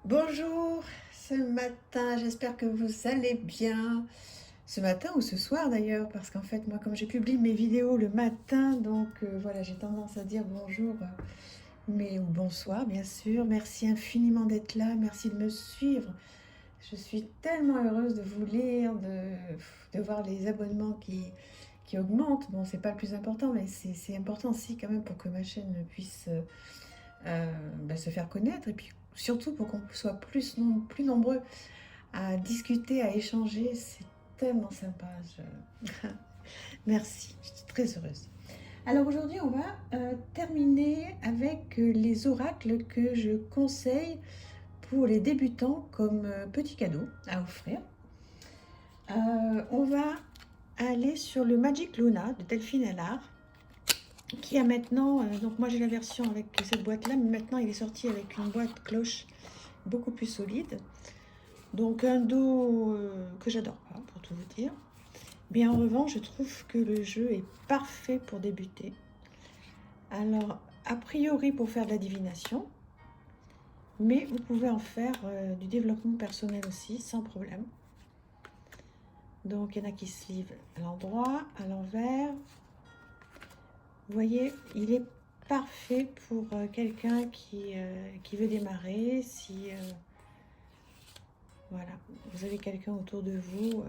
Bonjour, ce matin, j'espère que vous allez bien. Ce matin ou ce soir d'ailleurs, parce qu'en fait, moi, comme je publie mes vidéos le matin, donc voilà, j'ai tendance à dire bonjour, mais ou bonsoir, bien sûr. Merci infiniment d'être là, merci de me suivre. Je suis tellement heureuse de vous lire, de voir les abonnements qui augmentent. Bon, c'est pas le plus important, mais c'est important aussi quand même pour que ma chaîne puisse se faire connaître et puis surtout pour qu'on soit plus nombreux à discuter, à échanger. C'est tellement sympa. Merci, je suis très heureuse. Alors aujourd'hui, on va terminer avec les oracles que je conseille pour les débutants comme petit cadeau à offrir. On va aller sur le Magic Luna de Delphine Allard, qui a maintenant, donc moi j'ai la version avec cette boîte là, mais maintenant il est sorti avec une boîte cloche beaucoup plus solide. Donc un dos que j'adore pas, pour tout vous dire. Mais en revanche, je trouve que le jeu est parfait pour débuter. Alors, a priori pour faire de la divination, mais vous pouvez en faire du développement personnel aussi, sans problème. Donc, il y en a qui se livrent à l'endroit, à l'envers. Vous voyez, il est parfait pour quelqu'un qui veut démarrer. Si voilà, vous avez quelqu'un autour de vous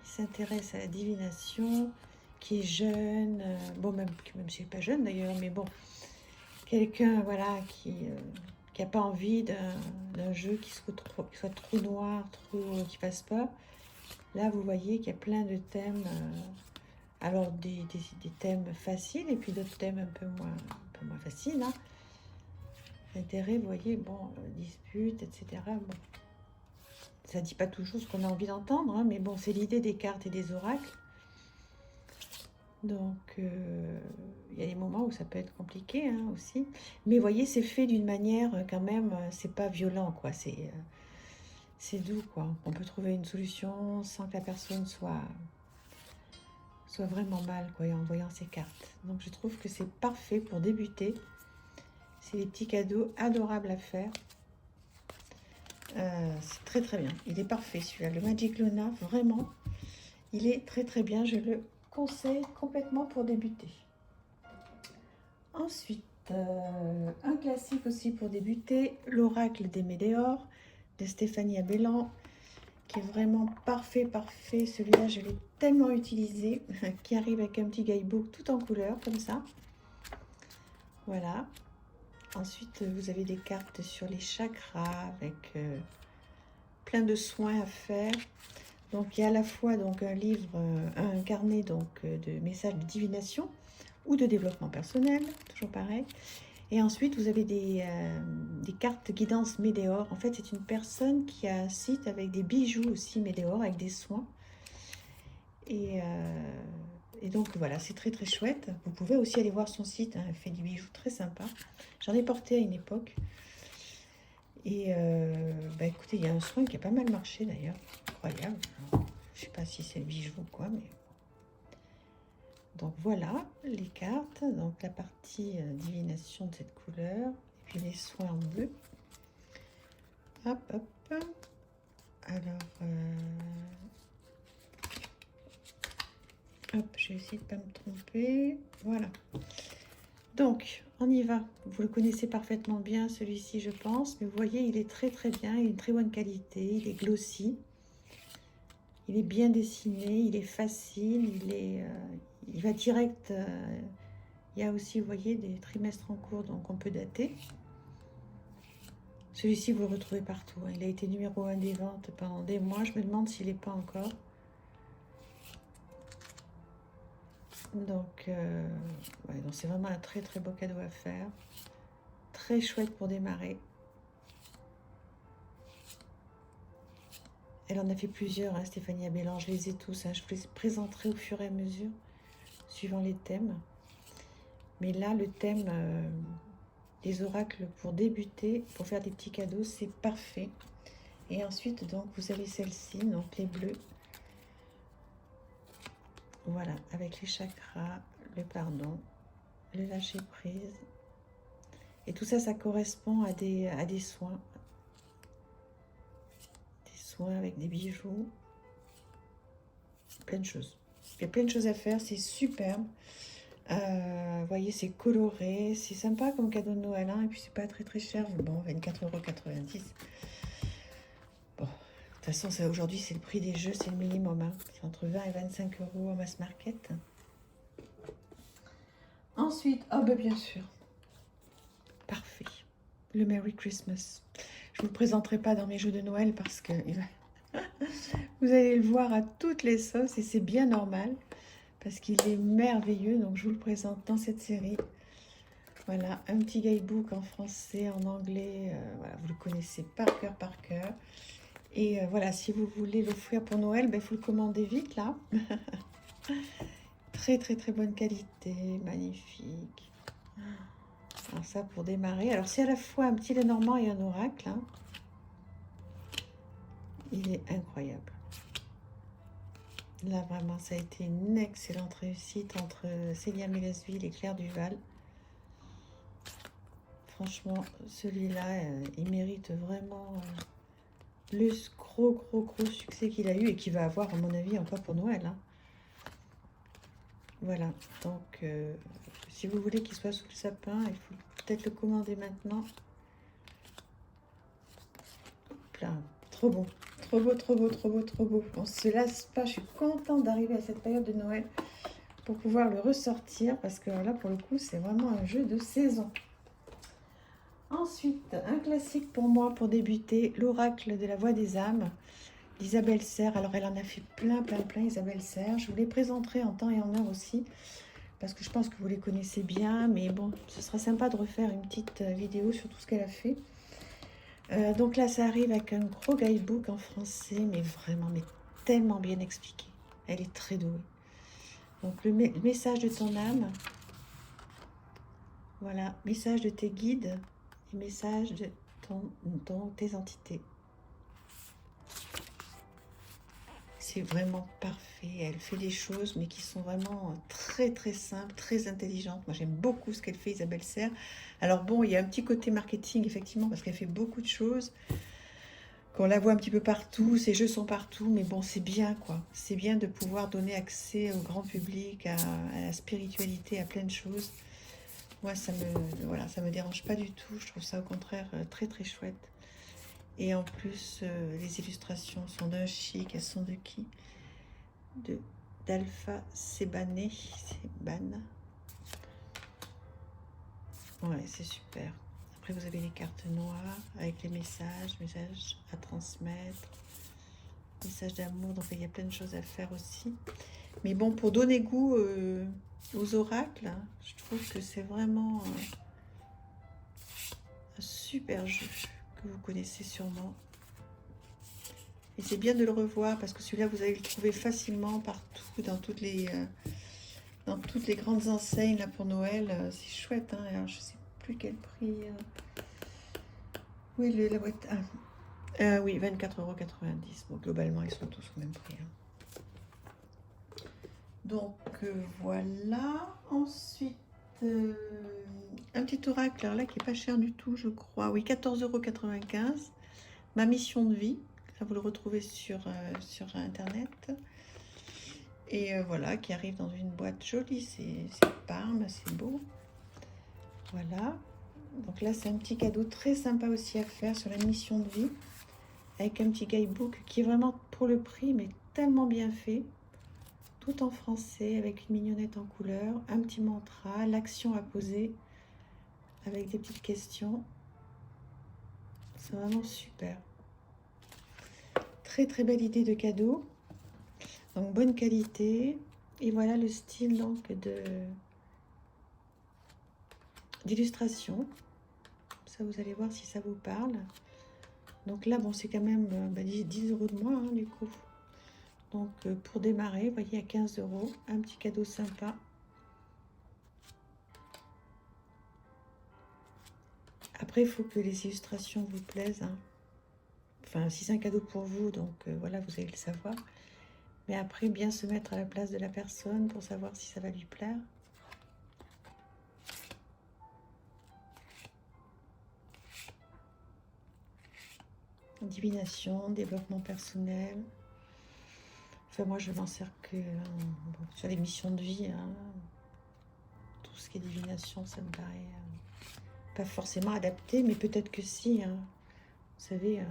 qui s'intéresse à la divination, qui est jeune, bon, même si n'est pas jeune d'ailleurs, mais bon, quelqu'un voilà, qui n'a pas envie d'un jeu qui soit trop noir, qui passe pas. Là, vous voyez qu'il y a plein de thèmes. Alors, des thèmes faciles et puis d'autres thèmes un peu moins faciles. Hein. L'intérêt, vous voyez, bon, dispute, etc. Bon, ça dit pas toujours ce qu'on a envie d'entendre, hein, mais bon, c'est l'idée des cartes et des oracles. Donc, il y a des moments où ça peut être compliqué hein, aussi. Mais vous voyez, c'est fait d'une manière quand même, c'est pas violent, quoi. C'est doux, quoi. On peut trouver une solution sans que la personne soit vraiment mal, quoi, en voyant ses cartes. Donc, je trouve que c'est parfait pour débuter. C'est des petits cadeaux adorables à faire. C'est très très bien. Il est parfait celui-là. Le Magic Luna, vraiment, il est très très bien. Je le conseille complètement pour débuter. Ensuite, un classique aussi pour débuter, l'Oracle des Météores de Stéphanie Abellan, qui est vraiment parfait, parfait. Celui-là, je l'ai tellement utilisé, qui arrive avec un petit guidebook tout en couleur, comme ça. Voilà. Ensuite, vous avez des cartes sur les chakras, avec plein de soins à faire. Donc, il y a à la fois donc, un livre, un carnet donc, de messages de divination ou de développement personnel, toujours pareil. Et ensuite, vous avez des cartes guidance Météor. En fait, c'est une personne qui a un site avec des bijoux aussi Météor, avec des soins. Et donc, voilà, c'est très très chouette. Vous pouvez aussi aller voir son site, hein, elle fait des bijoux très sympas. J'en ai porté à une époque. Et écoutez, il y a un soin qui a pas mal marché d'ailleurs. Incroyable. Je sais pas si c'est le bijou ou quoi, mais... Donc voilà les cartes, donc la partie divination de cette couleur, et puis les soins en bleu. Hop, hop. Alors, hop, je vais essayer de ne pas me tromper. Voilà. Donc, on y va. Vous le connaissez parfaitement bien, celui-ci, je pense. Mais vous voyez, il est très très bien. Il est une très bonne qualité. Il est glossy. Il est bien dessiné. Il est facile. Il va direct. Il y a aussi, vous voyez, des trimestres en cours, donc on peut dater. Celui-ci, vous le retrouvez partout. Il a été numéro 1 des ventes pendant des mois. Je me demande s'il n'est pas encore. Donc, donc c'est vraiment un très très beau cadeau à faire. Très chouette pour démarrer. Elle en a fait plusieurs, hein, Stéphanie Abellan. Je les ai tous. Hein. Je les présenterai au fur et à mesure, suivant les thèmes. Mais là, le thème des oracles pour débuter, pour faire des petits cadeaux, c'est parfait. Et ensuite, donc, vous avez celle-ci, donc les bleus. Voilà, avec les chakras, le pardon, le lâcher prise. Et tout ça, ça correspond à des soins. soins, avec des bijoux. Plein de choses. Il y a plein de choses à faire, c'est superbe. Vous voyez, c'est coloré, c'est sympa comme cadeau de Noël, hein, et puis c'est pas très très cher. Bon, 24,90 €. Bon, de toute façon, aujourd'hui, c'est le prix des jeux, c'est le minimum. Hein. C'est entre 20 et 25 € au mass market. Ensuite, oh ben bien sûr, parfait, le Merry Christmas. Je ne vous le présenterai pas dans mes jeux de Noël parce que vous allez le voir à toutes les sauces et c'est bien normal parce qu'il est merveilleux. Donc je vous le présente dans cette série. Voilà, un petit guidebook en français, en anglais. Voilà, vous le connaissez par cœur, par cœur. Et voilà, si vous voulez l'offrir pour Noël, ben, il faut le commander vite là. Très très très bonne qualité, magnifique. Alors ça pour démarrer. Alors c'est à la fois un petit Lenormand et un oracle. Hein. Il est incroyable. Là vraiment ça a été une excellente réussite entre Célia Mélesville et Claire Duval. Franchement celui-là il mérite vraiment le gros succès qu'il a eu et qu'il va avoir à mon avis encore pour Noël. Hein. Voilà, donc si vous voulez qu'il soit sous le sapin, il faut peut-être le commander maintenant. Là, trop beau, trop beau, trop beau, trop beau, trop beau. On ne se lasse pas, je suis contente d'arriver à cette période de Noël pour pouvoir le ressortir parce que là, pour le coup, c'est vraiment un jeu de saison. Ensuite, un classique pour moi pour débuter, l'oracle de la voix des âmes d'Isabelle Serre. Alors, elle en a fait plein, Isabelle Serre. Je vous les présenterai en temps et en heure aussi parce que je pense que vous les connaissez bien. Mais bon, ce sera sympa de refaire une petite vidéo sur tout ce qu'elle a fait. Donc là, ça arrive avec un gros guidebook en français, mais vraiment, mais tellement bien expliqué. Elle est très douée. Donc, le message de ton âme. Voilà, message de tes guides et message de tes entités. C'est vraiment parfait. Elle fait des choses, mais qui sont vraiment très, très simples, très intelligentes. Moi, j'aime beaucoup ce qu'elle fait, Isabelle Serre. Alors bon, il y a un petit côté marketing, effectivement, parce qu'elle fait beaucoup de choses. Qu'on la voit un petit peu partout, ses jeux sont partout, mais bon, c'est bien, quoi. C'est bien de pouvoir donner accès au grand public, à la spiritualité, à plein de choses. Moi, ça me dérange pas du tout. Je trouve ça, au contraire, très, très chouette. Et en plus, les illustrations sont d'un chic. Elles sont de qui? D'Alpha Sebané. Seban. Ouais, c'est super. Après, vous avez les cartes noires avec les messages à transmettre, messages d'amour. Donc, il y a plein de choses à faire aussi. Mais bon, pour donner goût aux oracles, hein, je trouve que c'est vraiment un super jeu que vous connaissez sûrement. Et c'est bien de le revoir parce que celui-là, vous allez le trouver facilement partout, dans toutes les grandes enseignes là, pour Noël. C'est chouette. Hein. Alors, je ne sais plus quel prix. Oui, la boîte. Oui, 24,90 €. Bon, globalement, ils sont tous au même prix. Hein. Donc, voilà. Ensuite, un petit oracle, alors là, qui n'est pas cher du tout, je crois. Oui, 14,95 €. Ma mission de vie. Là, vous le retrouvez sur Internet. Et voilà, qui arrive dans une boîte jolie. C'est Parme, c'est beau. Voilà. Donc là, c'est un petit cadeau très sympa aussi à faire sur la mission de vie. Avec un petit guidebook qui est vraiment pour le prix, mais tellement bien fait. Tout en français, avec une mignonnette en couleur, un petit mantra, l'action à poser, avec des petites questions. C'est vraiment super. Très très belle idée de cadeau. Donc bonne qualité. Et voilà le style donc d'illustration. Ça, vous allez voir si ça vous parle. Donc là, bon, c'est quand même 10 € de moins, hein, du coup. Donc, pour démarrer, vous voyez, à 15 €, un petit cadeau sympa. Après, il faut que les illustrations vous plaisent. Hein. Enfin, si c'est un cadeau pour vous, donc voilà, vous allez le savoir. Mais après, bien se mettre à la place de la personne pour savoir si ça va lui plaire. divination, développement personnel. Enfin, moi, je m'en sers que bon, sur les missions de vie. Hein. Tout ce qui est divination, ça me paraît pas forcément adapté, mais peut-être que si. Hein. Vous savez,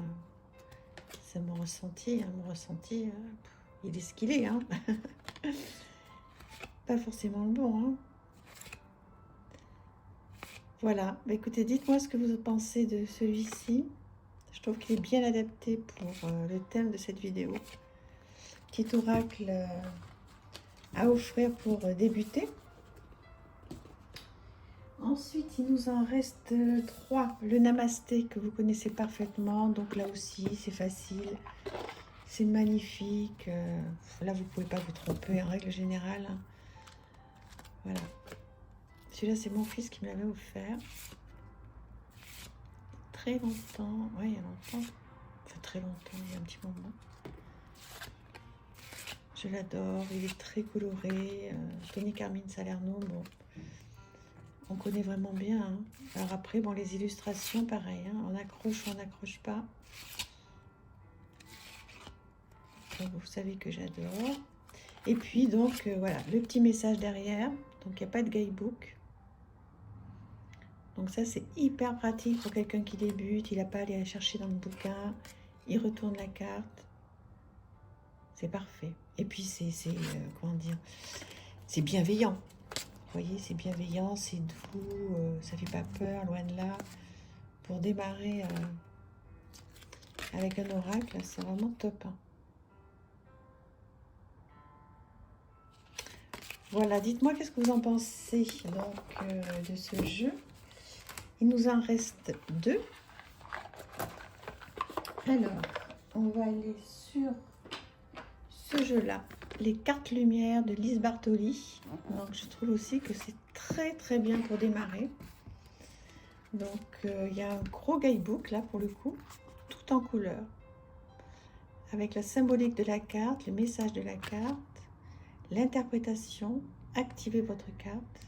c'est mon ressenti. Hein, mon ressenti, il est ce qu'il est. Hein. Pas forcément le bon. Hein. Voilà. Bah, écoutez, dites-moi ce que vous pensez de celui-ci. Je trouve qu'il est bien adapté pour le thème de cette vidéo. Petit oracle à offrir pour débuter. Ensuite, il nous en reste 3. Le Namasté que vous connaissez parfaitement. Donc là aussi, c'est facile. C'est magnifique. Là, vous ne pouvez pas vous tromper en règle générale. Voilà. Celui-là, c'est mon fils qui me l'avait offert. Très longtemps. Oui, il y a longtemps. Enfin, très longtemps, il y a un petit moment. Je l'adore. Il est très coloré. Tony Carmine Salerno, bon. On connaît vraiment bien. Hein. Alors après, bon, les illustrations, pareil. Hein. On accroche ou on n'accroche pas. Donc, vous savez que j'adore. Et puis, donc, voilà, le petit message derrière. Donc, il n'y a pas de guidebook. Donc, ça, c'est hyper pratique pour quelqu'un qui débute. Il n'a pas à aller chercher dans le bouquin. Il retourne la carte. C'est parfait. Et puis, c'est comment dire, c'est bienveillant. Vous voyez, c'est bienveillant, c'est doux, ça fait pas peur, loin de là. Pour démarrer avec un oracle, c'est vraiment top. Hein. Voilà, dites-moi qu'est-ce que vous en pensez donc de ce jeu. Il nous en reste 2. Alors, on va aller sur ce jeu-là. Les cartes lumière de Lise Bartoli. Donc, je trouve aussi que c'est très très bien pour démarrer. Donc, il y a un gros guidebook là pour le coup, tout en couleur. Avec la symbolique de la carte, le message de la carte, l'interprétation, activez votre carte.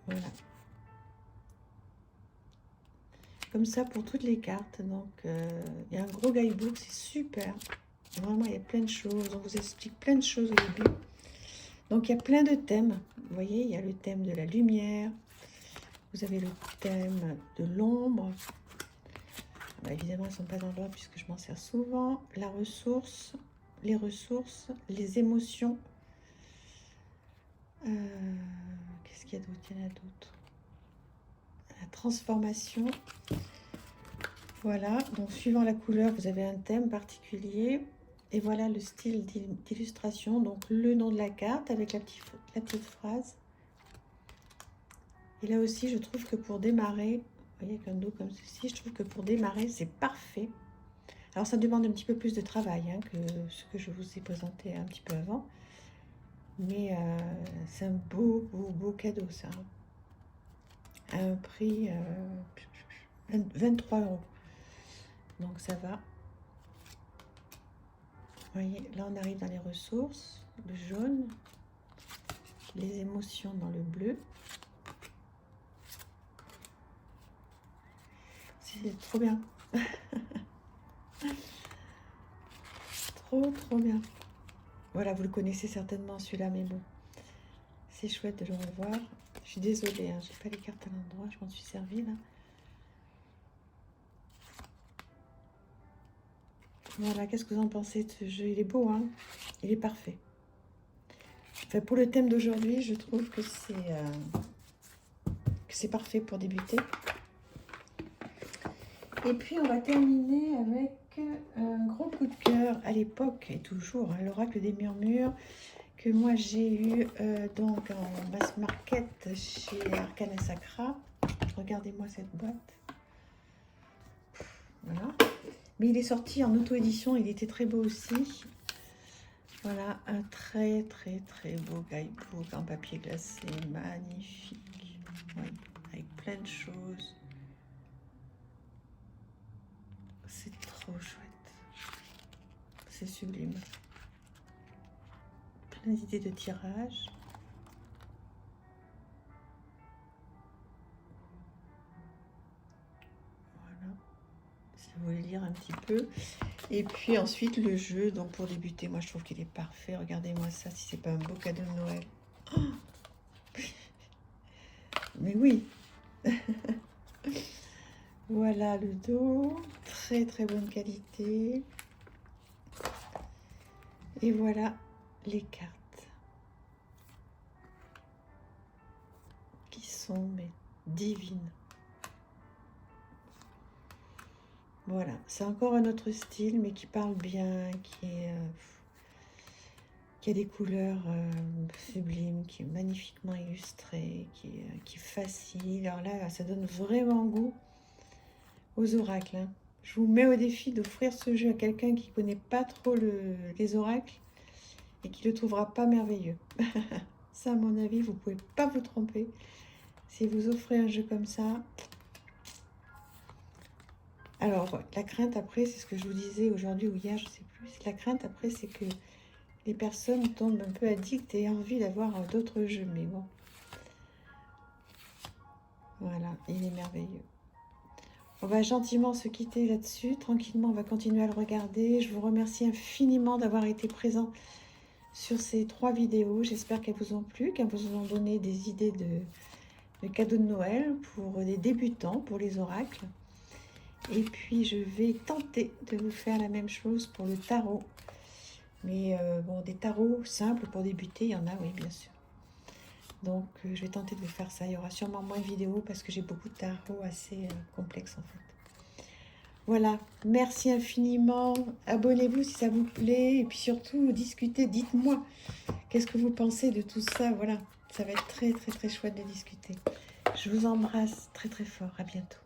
Voilà. Comme ça pour toutes les cartes. Donc, il y a un gros guidebook, c'est super. Vraiment, il y a plein de choses. On vous explique plein de choses au début. Donc, il y a plein de thèmes. Vous voyez, il y a le thème de la lumière. Vous avez le thème de l'ombre. Bah, évidemment, elles ne sont pas dans l'ordre puisque je m'en sers souvent. La ressource, les émotions. Qu'est-ce qu'il y a d'autre? Il y en a d'autres. La transformation. Voilà, donc suivant la couleur, vous avez un thème particulier. Et voilà le style d'illustration. Donc le nom de la carte avec la petite phrase. Et là aussi, je trouve que pour démarrer, vous voyez, avec un dos comme ceci, je trouve que pour démarrer, c'est parfait. Alors ça demande un petit peu plus de travail hein, que ce que je vous ai présenté un petit peu avant. Mais c'est un beau cadeau ça. À un prix 23 €. Donc ça va. Vous voyez, là on arrive dans les ressources, le jaune, les émotions dans le bleu. C'est trop bien. Trop bien. Voilà, vous le connaissez certainement celui-là, mais bon, c'est chouette de le revoir. Je suis désolée, hein, j'ai pas les cartes à l'endroit, je m'en suis servie là. Voilà, qu'est-ce que vous en pensez de ce jeu? Il est beau, hein? Il est parfait. Enfin, pour le thème d'aujourd'hui, je trouve que c'est parfait pour débuter. Et puis, on va terminer avec un gros coup de cœur à l'époque, et toujours, hein, l'Oracle des Murmures, que moi j'ai eu donc en mass market chez Arcana Sacra. Regardez-moi cette boîte. Voilà. Mais il est sorti en auto-édition, il était très beau aussi. Voilà, un très beau guidebook en papier glacé, magnifique. Ouais, avec plein de choses. C'est trop chouette. C'est sublime. Plein d'idées de tirage. Voilà. si vous voulez lire un petit peu. Et puis ensuite le jeu, donc pour débuter, moi je trouve qu'il est parfait. Regardez-moi ça, si c'est pas un beau cadeau de Noël. Oh, mais oui. Voilà le dos, très très bonne qualité. Et voilà les cartes qui sont mais divines. Voilà, c'est encore un autre style, mais qui parle bien, qui a des couleurs sublimes, qui est magnifiquement illustré, qui est facile. Alors là, ça donne vraiment goût aux oracles. Hein. Je vous mets au défi d'offrir ce jeu à quelqu'un qui ne connaît pas trop les oracles et qui ne le trouvera pas merveilleux. Ça, à mon avis, vous ne pouvez pas vous tromper. Si vous offrez un jeu comme ça... Alors, la crainte après, c'est ce que je vous disais aujourd'hui ou hier, je ne sais plus. La crainte après, c'est que les personnes tombent un peu addictes et aient envie d'avoir d'autres jeux. Mais bon, voilà, il est merveilleux. On va gentiment se quitter là-dessus. Tranquillement, on va continuer à le regarder. Je vous remercie infiniment d'avoir été présent sur ces 3 vidéos. J'espère qu'elles vous ont plu, qu'elles vous ont donné des idées de cadeaux de Noël pour des débutants, pour les oracles. Et puis, je vais tenter de vous faire la même chose pour le tarot. Mais bon, des tarots simples pour débuter, il y en a, oui, bien sûr. Donc, je vais tenter de vous faire ça. Il y aura sûrement moins de vidéos parce que j'ai beaucoup de tarots assez complexes, en fait. Voilà, merci infiniment. Abonnez-vous si ça vous plaît. Et puis surtout, discutez. Dites-moi, qu'est-ce que vous pensez de tout ça? Voilà, ça va être très, très, très chouette de discuter. Je vous embrasse très, très fort. À bientôt.